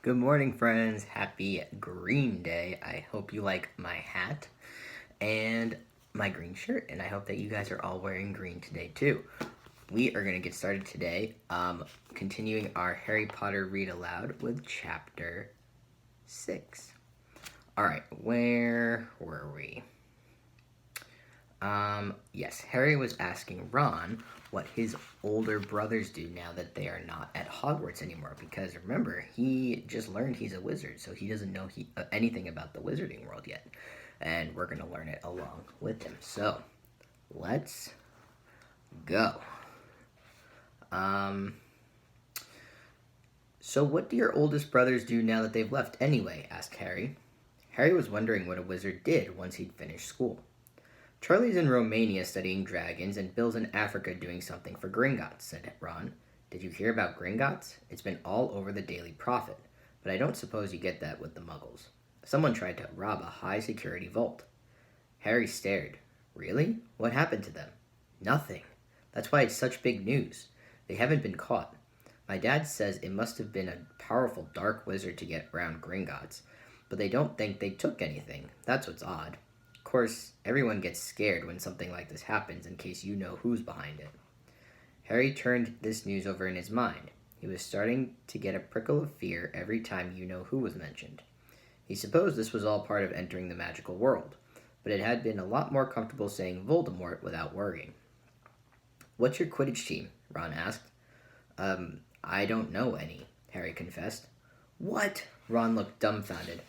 Good morning, friends. Happy Green Day. I hope you like my hat and my green shirt, and I hope that you guys are all wearing green today, too. We are going to get started today, continuing our Harry Potter read aloud with Chapter 6. Alright, where were we? Yes, Harry was asking Ron what his older brothers do now that they are not at Hogwarts anymore. Because remember, he just learned he's a wizard, so he doesn't know anything about the wizarding world yet. And we're going to learn it along with him. So, let's go. So what do your oldest brothers do now that they've left anyway? Asked Harry. Harry was wondering what a wizard did once he'd finished school. Charlie's in Romania studying dragons, and Bill's in Africa doing something for Gringotts, said Ron. Did you hear about Gringotts? It's been all over the Daily Prophet, but I don't suppose you get that with the Muggles. Someone tried to rob a high-security vault. Harry stared. Really? What happened to them? Nothing. That's why it's such big news. They haven't been caught. My dad says it must have been a powerful dark wizard to get around Gringotts, but they don't think they took anything. That's what's odd. Of course, everyone gets scared when something like this happens in case you know who's behind it. Harry turned this news over in his mind. He was starting to get a prickle of fear every time you know who was mentioned. He supposed this was all part of entering the magical world, but it had been a lot more comfortable saying Voldemort without worrying. What's your Quidditch team? Ron asked. I don't know any, Harry confessed. What? Ron looked dumbfounded.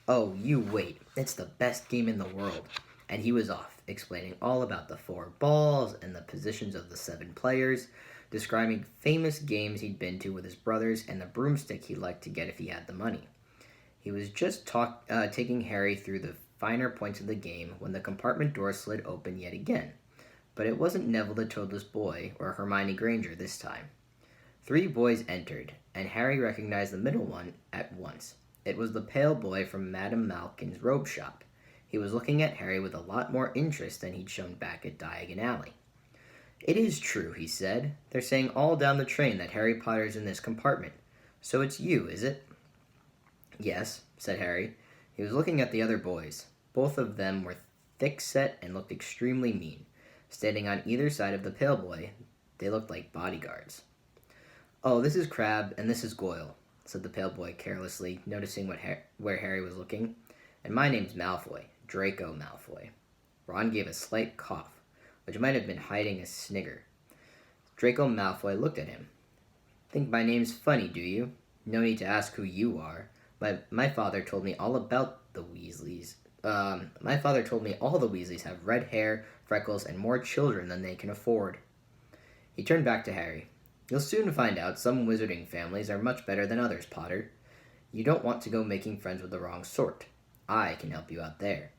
Oh, you wait. It's the best game in the world. And he was off, explaining all about the 4 balls and the positions of the 7 players, describing famous games he'd been to with his brothers and the broomstick he'd like to get if he had the money. He was just taking Harry through the finer points of the game when the compartment door slid open yet again. But it wasn't Neville the Toadless Boy or Hermione Granger this time. 3 boys entered, and Harry recognized the middle one at once. It was the pale boy from Madame Malkin's robe shop. He was looking at Harry with a lot more interest than he'd shown back at Diagon Alley. It is true, he said. They're saying all down the train that Harry Potter's in this compartment. So it's you, is it? Yes, said Harry. He was looking at the other boys. Both of them were thick-set and looked extremely mean. Standing on either side of the pale boy, they looked like bodyguards. Oh, this is Crabbe, and this is Goyle, said the pale boy carelessly, noticing where Harry was looking. And my name's Malfoy, Draco Malfoy. Ron gave a slight cough, which might have been hiding a snigger. Draco Malfoy looked at him. Think my name's funny, do you? No need to ask who you are. My father told me all about the Weasleys. My father told me all the Weasleys have red hair, freckles, and more children than they can afford. He turned back to Harry. You'll soon find out some wizarding families are much better than others, Potter. You don't want to go making friends with the wrong sort. I can help you out there.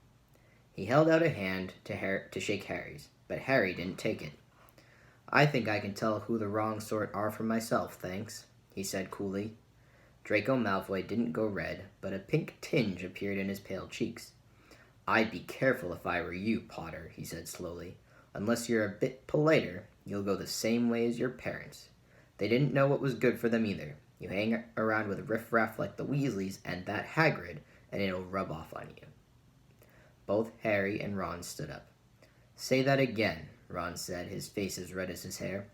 He held out a hand to shake Harry's, but Harry didn't take it. I think I can tell who the wrong sort are for myself, thanks, he said coolly. Draco Malfoy didn't go red, but a pink tinge appeared in his pale cheeks. I'd be careful if I were you, Potter, he said slowly. Unless you're a bit politer, you'll go the same way as your parents. They didn't know what was good for them either. You hang around with riffraff like the Weasleys and that Hagrid, and it'll rub off on you. Both Harry and Ron stood up. Say that again, Ron said, his face as red as his hair.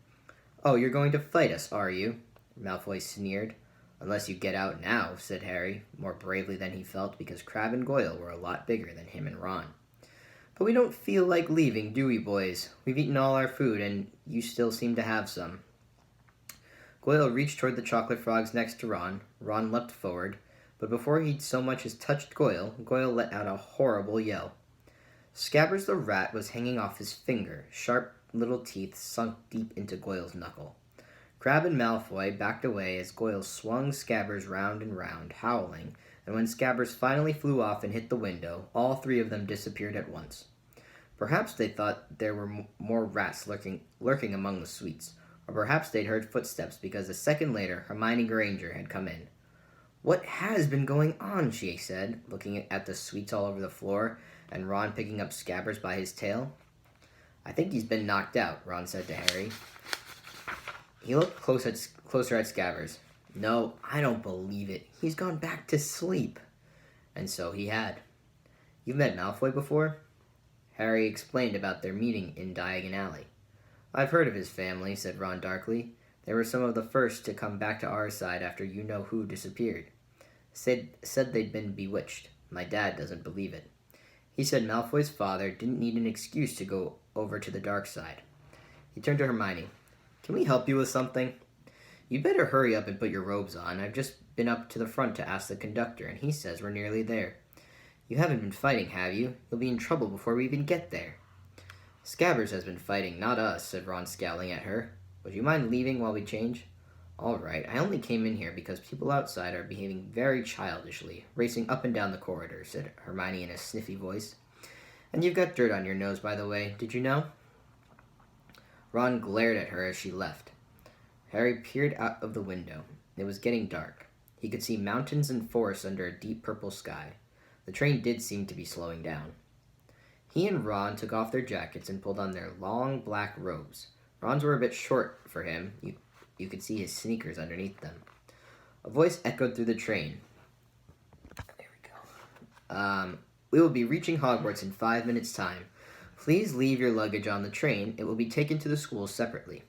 Oh, you're going to fight us, are you? Malfoy sneered. Unless you get out now, said Harry, more bravely than he felt because Crabbe and Goyle were a lot bigger than him and Ron. But we don't feel like leaving, do we, boys? We've eaten all our food, and you still seem to have some. Goyle reached toward the chocolate frogs next to Ron. Ron leapt forward, but before he'd so much as touched Goyle, Goyle let out a horrible yell. Scabbers the rat was hanging off his finger, sharp little teeth sunk deep into Goyle's knuckle. Crabbe and Malfoy backed away as Goyle swung Scabbers round and round, howling, and when Scabbers finally flew off and hit the window, all 3 of them disappeared at once. Perhaps they thought there were more rats lurking among the sweets, or perhaps they'd heard footsteps because a second later Hermione Granger had come in. What has been going on, she said, looking at the sweets all over the floor, and Ron picking up Scabbers by his tail. I think he's been knocked out, Ron said to Harry. He looked closer at Scabbers. No, I don't believe it. He's gone back to sleep. And so he had. You've met Malfoy before? Harry explained about their meeting in Diagon Alley. I've heard of his family, said Ron darkly. They were some of the first to come back to our side after you-know-who disappeared. Said they'd been bewitched. My dad doesn't believe it. He said Malfoy's father didn't need an excuse to go over to the dark side. He turned to Hermione. Can we help you with something? You'd better hurry up and put your robes on. I've just been up to the front to ask the conductor, and he says we're nearly there. You haven't been fighting, have you? You'll be in trouble before we even get there. Scabbers has been fighting, not us, said Ron, scowling at her. Would you mind leaving while we change? All right, I only came in here because people outside are behaving very childishly, racing up and down the corridor, said Hermione in a sniffy voice. And you've got dirt on your nose, by the way. Did you know? Ron glared at her as she left. Harry peered out of the window. It was getting dark. He could see mountains and forests under a deep purple sky. The train did seem to be slowing down. He and Ron took off their jackets and pulled on their long black robes. Ron's were a bit short for him. You could see his sneakers underneath them. A voice echoed through the train. There we go. We will be reaching Hogwarts in 5 minutes' time. Please leave your luggage on the train. It will be taken to the school separately.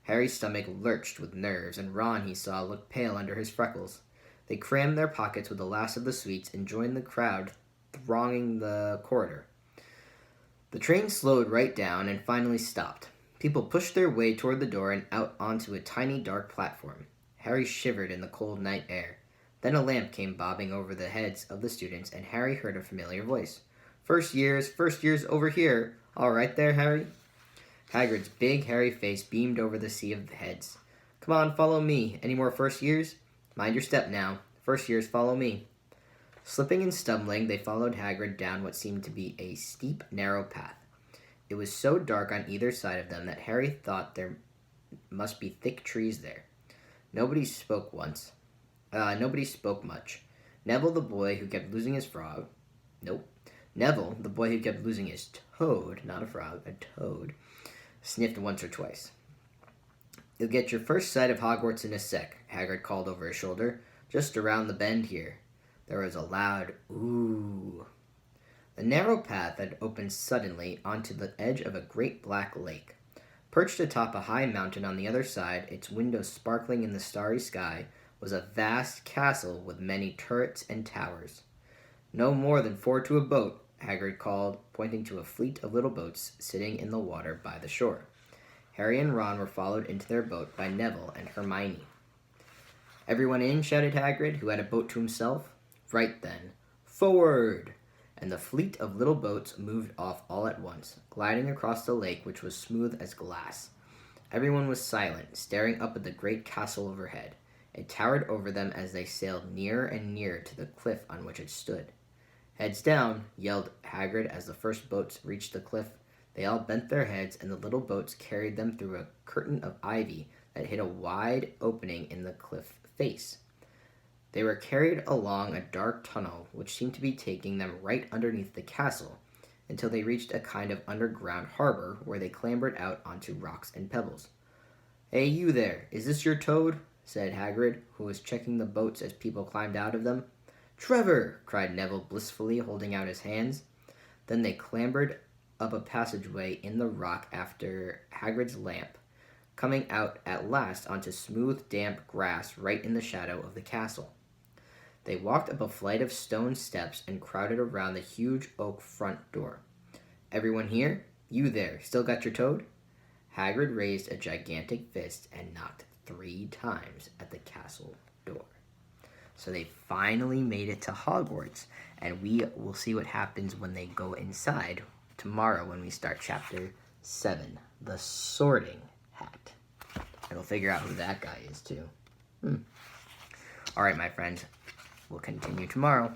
Harry's stomach lurched with nerves, and Ron, he saw, looked pale under his freckles. They crammed their pockets with the last of the sweets and joined the crowd thronging the corridor. The train slowed right down and finally stopped. People pushed their way toward the door and out onto a tiny dark platform. Harry shivered in the cold night air. Then a lamp came bobbing over the heads of the students, and Harry heard a familiar voice. First years over here. All right there, Harry? Hagrid's big, hairy face beamed over the sea of heads. Come on, follow me. Any more first years? Mind your step now. First years, follow me. Slipping and stumbling, they followed Hagrid down what seemed to be a steep, narrow path. It was so dark on either side of them that Harry thought there must be thick trees there. Nobody spoke much. Neville, the boy who kept losing his frog. Neville, the boy who kept losing his toad, not a frog, a toad, sniffed once or twice. You'll get your first sight of Hogwarts in a sec, Hagrid called over his shoulder. Just around the bend here. There was a loud ooh. The narrow path had opened suddenly onto the edge of a great black lake. Perched atop a high mountain on the other side, its windows sparkling in the starry sky, was a vast castle with many turrets and towers. No more than 4 to a boat, Hagrid called, pointing to a fleet of little boats sitting in the water by the shore. Harry and Ron were followed into their boat by Neville and Hermione. Everyone in, shouted Hagrid, who had a boat to himself. Right then. Forward! And the fleet of little boats moved off all at once, gliding across the lake, which was smooth as glass. Everyone was silent, staring up at the great castle overhead. It towered over them as they sailed nearer and nearer to the cliff on which it stood. Heads down, yelled Hagrid as the first boats reached the cliff. They all bent their heads, and the little boats carried them through a curtain of ivy that hid a wide opening in the cliff face. They were carried along a dark tunnel which seemed to be taking them right underneath the castle until they reached a kind of underground harbor where they clambered out onto rocks and pebbles. Hey, you there, is this your toad? Said Hagrid, who was checking the boats as people climbed out of them. Trevor! Cried Neville blissfully, holding out his hands. Then they clambered up a passageway in the rock after Hagrid's lamp, coming out at last onto smooth, damp grass right in the shadow of the castle. They walked up a flight of stone steps and crowded around the huge oak front door. Everyone here? You there, still got your toad? Hagrid raised a gigantic fist and knocked 3 times at the castle door. So they finally made it to Hogwarts, and we will see what happens when they go inside tomorrow when we start chapter 7, the Sorting Hat. And we'll figure out who that guy is too. All right, my friends. We'll continue tomorrow.